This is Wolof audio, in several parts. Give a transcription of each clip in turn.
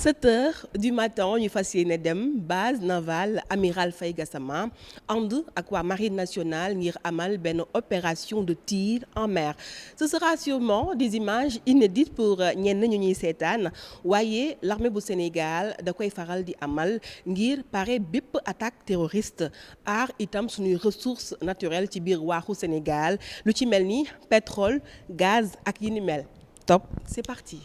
7h du matin ñu fas yéene dem base navale amiral Faye Gassama ànd ak waa marine nationale ngir amal benn opération de tir en mer. Ce sera sûrement des images inédites pour ñenn ñu ñuy seetaan waaye l'armée bu Sénégal da koy faral di amal ngir pare bépp attaque terroriste aar itam suñuy ressources naturelles ci biir waaxu Sénégal lu ci mel ni pétrole gaz ak yi ni mel. Top, c'est parti.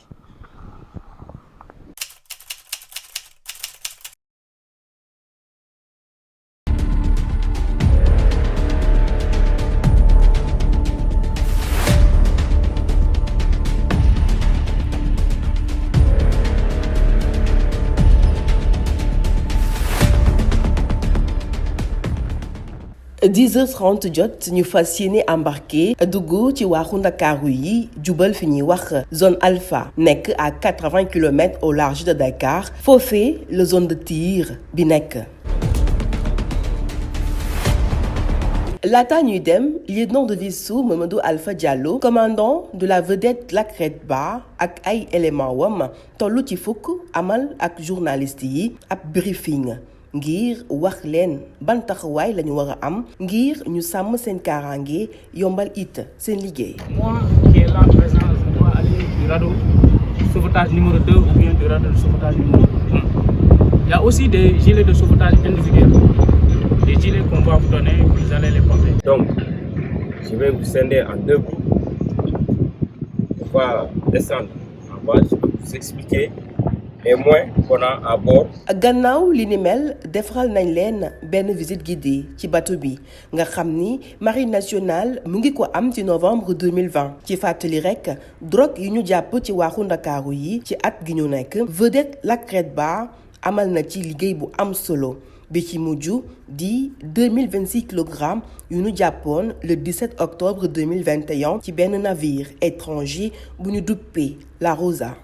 10h30 jot ñu fas yéene embarqué dugg ci waaxu Ndakaaru yi jubal fi ñuy wax zone alpha nekk à 80 km au large de Dakar foofee la zone de tir bi nekk. laata ñuy dem lieutenant de vaisseau Mamadou Alpha Diallo commandant de la vedette Lac Red Bar ak ay éléments wam tollu ci fukk amal ak journaliste yi ab briefing ngir wax leen ban taxawaay la ñu war a am ngir ñu sàmm seen kaaraange yombal it seen liggéey. Moi qui est là présent, je dois aller du radeau sauvetage numéro 2 ou bien du radeau de sauvetage numéro 1. Il y a aussi des gilets de sauvetage individuels. Des gilets qu'on va vous donner, vous allez les porter. Donc, je vais vous scinder en deux groupes. On va descendre en bas, je vais vous expliquer les moyens qu'on a à bord. gannaaw li ni mel defaral nañ leen benn visite guidée ci bateau bi nga xam ni marine nationale mu ngi ko am ci novembre 2020 ci fàttali rek drogue yi ñu jàpp ci waaxu Ndakaaru yi ci at gi ñu nekk vedette Lac Red Bar amal na ci liggéey bu am solo bi ci mujj di 2026 kilogrammes yu ñu jàppoon le 17 octobre 2021 ci benn navire étranger bu ñu duppee la Rosa.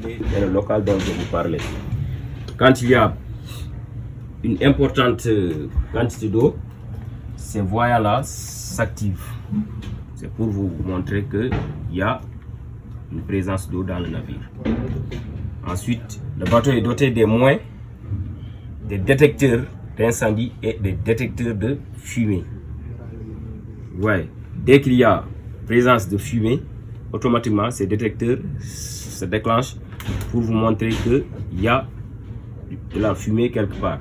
Et le local dont je vous parlais. Quand il y a une importante quantité d'eau, ces voyants-là s'activent. C'est pour vous montrer qu'il y a une présence d'eau dans le navire. Ensuite, le bateau est doté des moyens, des détecteurs d'incendie et des détecteurs de fumée. Ouais. Dès qu'il y a présence de fumée, automatiquement ces détecteurs se déclenchent pour vous montrer qu'il y a de la fumée quelque part.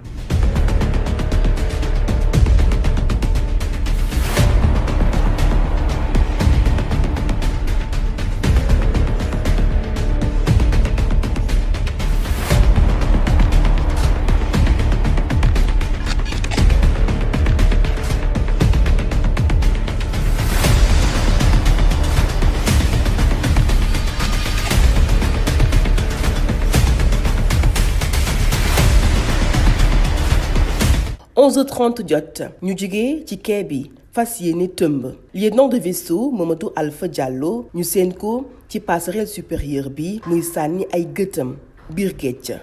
Onze heures 30 jot ñu jógee ci quai bi fas yéene tëmb lieutenant de vaisseau Mamadou Alpha Diallo ñu seen ko ci passerelle supérieure bi muy sànni ay gëtam biir géej.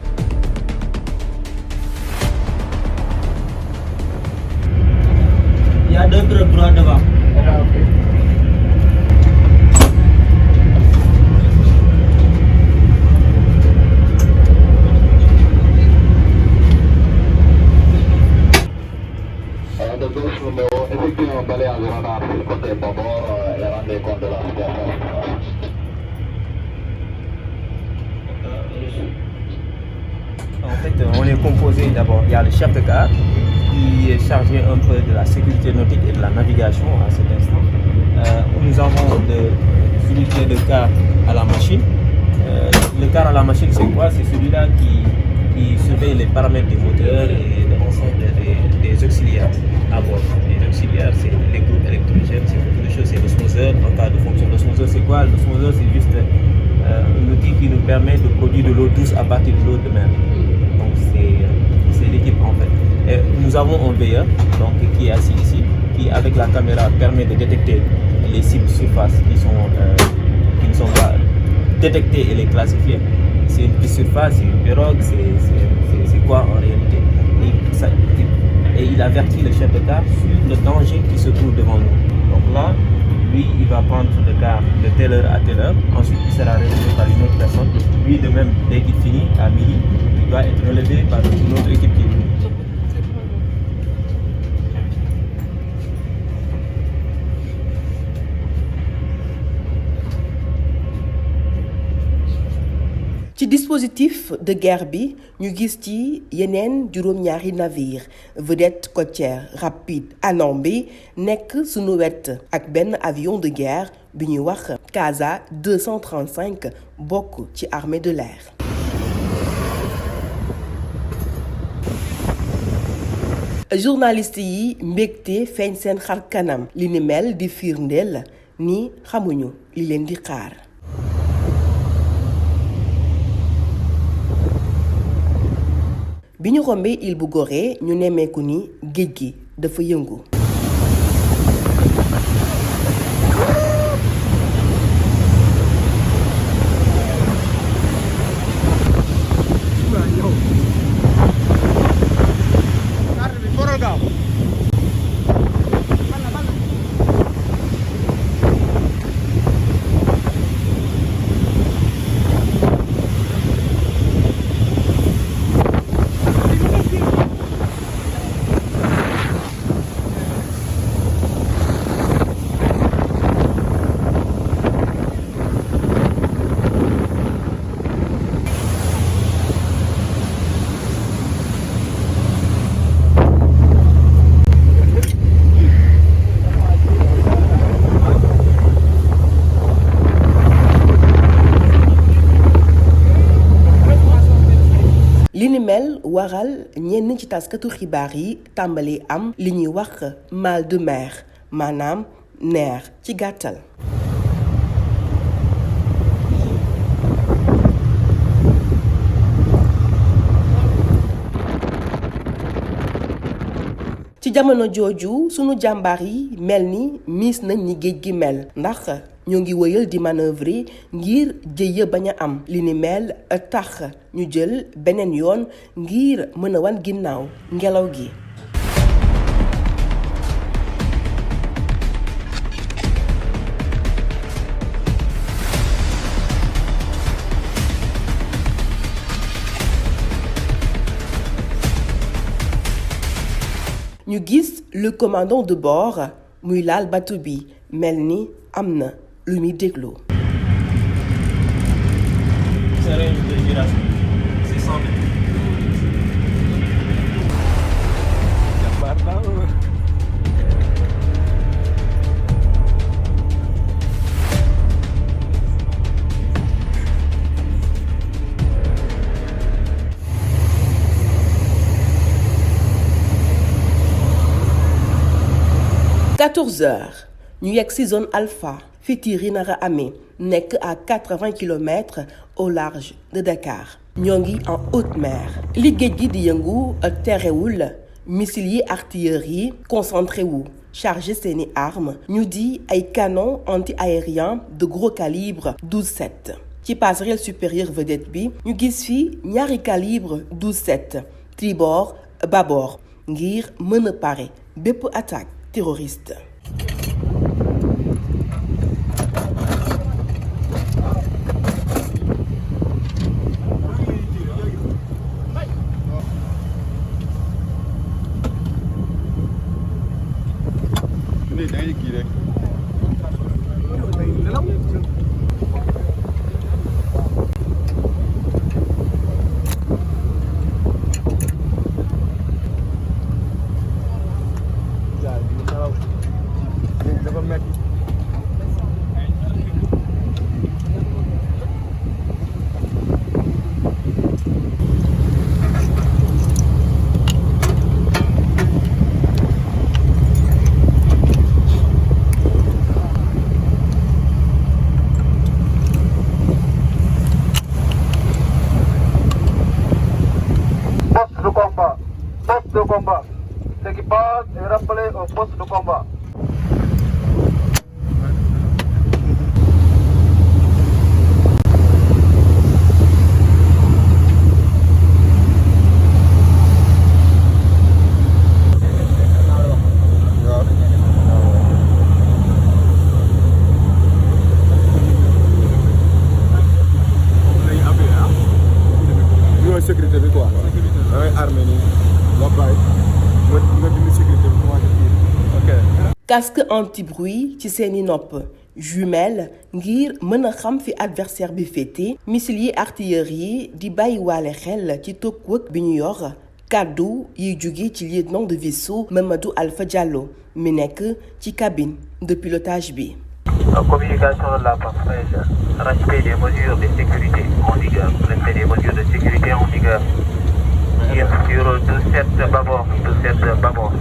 Il y a deux pirogues droit devant. Effectuez un balayage radar sur le côté bâbord et rendez compte de la situation. En fait, on est composé d'abord, il y a le chef de gare qui est chargé un peu de la sécurité nautique et de la navigation à cet instant. Nous avons des unités de quart à la machine. Le quart à la machine, c'est quoi? C'est celui-là qui surveille les paramètres des moteurs et de l'ensemble des auxiliaires à bord. Les auxiliaires, c'est les groupes électrogènes, c'est beaucoup de choses, c'est l'osmoseur. En cas de fonction d'osmoseur, c'est quoi? L'osmoseur, c'est juste un outil qui nous permet de produire de l'eau douce à partir de l'eau de mer. Donc c'est l'équipe en fait. Et nous avons un veilleur donc, qui est assis ici, qui avec la caméra permet de détecter les cibles surface qui ne sont pas détectées et les classifier. C'est une piste surface, c'est une pirogue, c'est quoi en réalité? Et il avertit le chef de gare sur le danger qui se trouve devant nous. là, lui, il va prendre le car de telle heure à telle heure. Ensuite, il sera relevé par une autre personne. Lui, de même, dès qu'il finit, à midi, il doit être relevé par une autre équipe qui est venue. ci dispositif de guerre bi ñu gis ci yeneen juróom-ñaari navire vedette côtière rapide anom bi nekk sunu wet ak benn avion de guerre bi ñuy wax Casa 235 bokk ci armée de l'air. journaliste yi mbégte feeñ seen xar kanam li ni mel di firndeel ni xamuñu li leen di xaar. bi ñu rombee île bu Gorée ñu nemmeeku ni géej gi dafa yëngu. li ni mel waral ñenn ci taskatu xibaar yi tàmbali am li ñuy wax mal de mer maanaam neer ci gàttal. ci jamono jooju sunu jàmbaar yi mel ni miis nañ ni géej gi mel ndax ñoo ngi wëyal di manœuvrer ngir jëye bañ a am li ni mel tax ñu jël beneen yoon ngir mën a wan ginnaaw ngelaw gi. ñu gis le commandant de bord muy laal bateau bi mel ni am na lu muy déglu. C'est range de duration. C'est 100 mètres. heures ñu yegg ci zone alpha fi tiir yi nar a amee nekk à 80 kilomètres au large de Dakar ñoo ngi en haute mer li géej gi di yëngu terewul missile yi artilleurs yi concentré wu chargé seeni armes ñu di ay canons anti-aériens de gros calibre 12-7 ci passerelle supérieure vedette bi ñu gis fi ñaari calibre 12-7 tribord bâbord ngir mën a pare bépp attaque terroriste. casque anti-bruit ci seeni nopp, jumelle ngir mën a xam fi adversaire bi féete, missile yi artillerie di bàyyiwaale xel ci tokkwëg bi ñu yor, kàddu yiy jóge ci lieutenant de vaisseau Mamadou Alpha Diallo mi nekk ci cabine de pilotage bi. Communication de la partie, respect des mesures de sécurité en vigueur, respect des mesures de sécurité en vigueur. Sur 27 bâbord, 27 bâbord.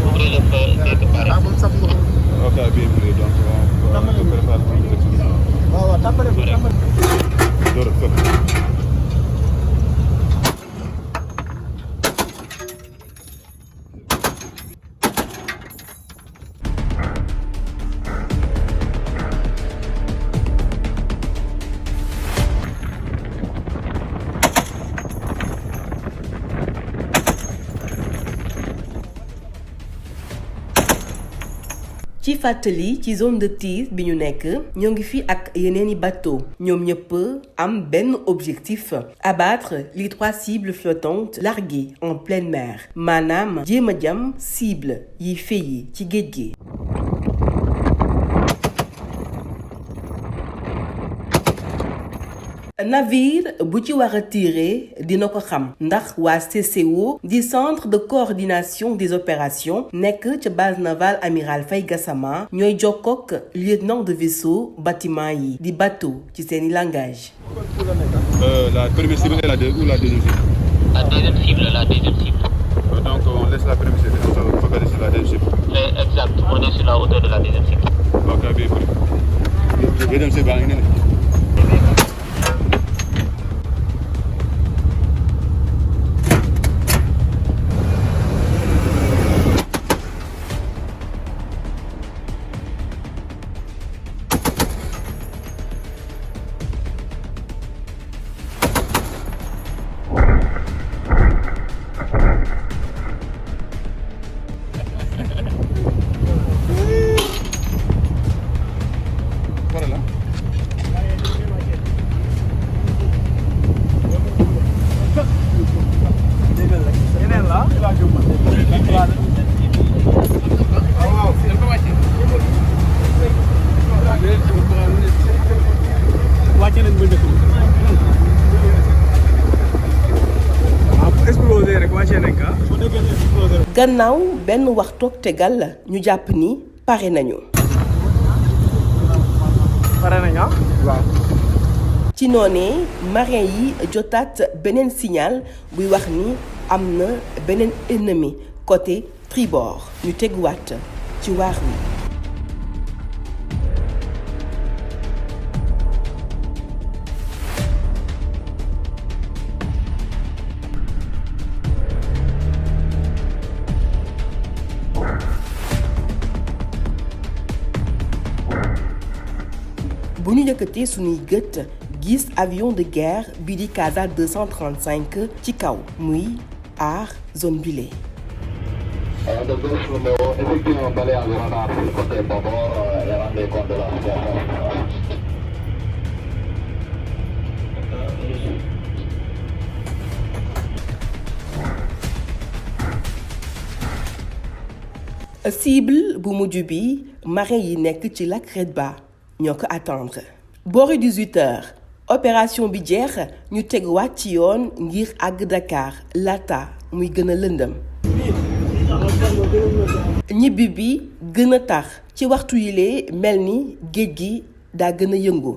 Ouvrez le feu dès que paraît. Ok, bien, donc on se prépare pour l'exécution. ci fàttali ci zone de tir bi ñu nekk ñoo ngi fi ak yeneeni bateau ñoom ñëpp am benn objectif, abattre les 3 cibles flottantes larguées en pleine mer, maanaam jéem a jam cible yi féyi ci géej gi. Navire bu ci war a tirer dina ko xam ndax waa CCO di centre de coordination des opérations nekk ca base navale amiral Faye Gassama ñooy jokkook lieutenant de vaisseau bâtiment yi di bateau ci seeni langage. La première cible est la deuxième cible. La deuxième cible. Donc on laisse la première cible, on va focaliser sur la deuxième cible. Exact, on est sur la hauteur de la deuxième cible. Ok, bien pris. Deuxième cible baa ngi ne. gannaaw benn waxtu tegal ñu jàpp ni pare nañu. waaw. ci noonee marin yi jotaat beneen signal buy wax ni am na beneen ennemi côté tribord ñu teguwaat ci waax wi. bu ñu yëkkatee suñuy gët gis avion de guerre bi di Casa 235 ci kaw muy aar zone bile. De gauche numéro, effectivement balai en radar sur le côté bâbord et rendez compte de la situation. cible bu mujj bi marin yi nekk ci lac Redba ñoo ko attendre. boori 18h opération bi jeex ñu teguwaat ci yoon ngir àgg Dakar laata muy gën a lëndëm. ñibbi bi gën a tax ci waxtu yile mel ni géej gi daa gën a yëngu.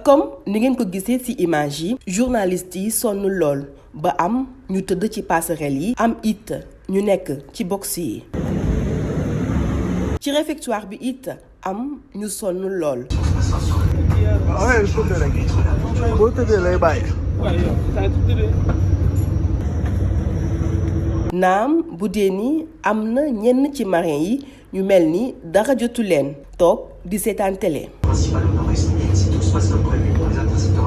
comme ni ngeen ko gisee ci image yi journaliste yi sonn lool ba am ñu tëdd ci passerelle yi am it ñu nekk ci box yi ci réfectoire bi it am ñu sonn lool. naam bu dee ni am na ñenn ci marin yi ñu mel ni dara jotu leen toog di seetaan télé.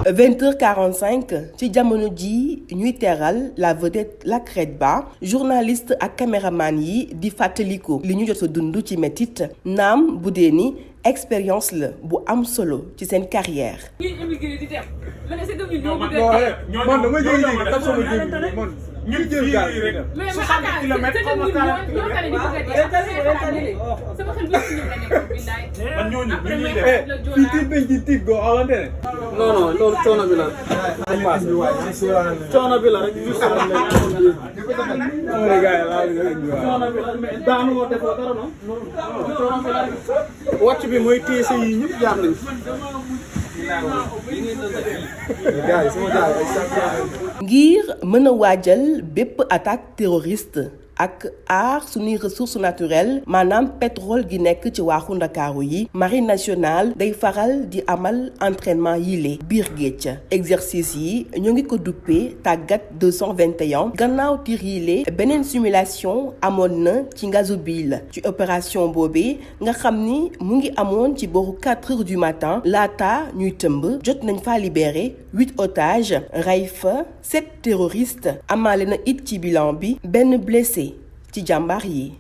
20h45 ci jamono ji ñuy teral la vedette Lac Redba journaliste ak caméraman yi di fàttaliku li ñu jot a dund ci métit naam bu dee ni expérience la bu am solo ci seen carrière. ñun jël gaal mais 60 kilomètres xaw ma 40 kilomètres non loolu coono bi la coono bi la rek daanu moo defoo dara non coono bi la wàcc bi mooy téye sa yi ñëpp jaar nañ ngir mën a waajal bépp attaque terroriste ak aar suñuy ressources naturelles maanaam pétrole gi nekk ci waaxu Ndakaaru yi marine nationale day faral di amal entraînement yile biir géej exercice yi ñoo ngi ko duppee tàggat 221 gannaaw tir yile beneen simulation amoon na ci Ngazobil ci opération boobee nga xam ni mu ngi amoon ci booru 4 heures du matin laata ñuy tëmb jot nañ fa libéré 8 otages rey fa 7 terroristes amaale na it ci bilan bi benn blessé ci jàmbaar yi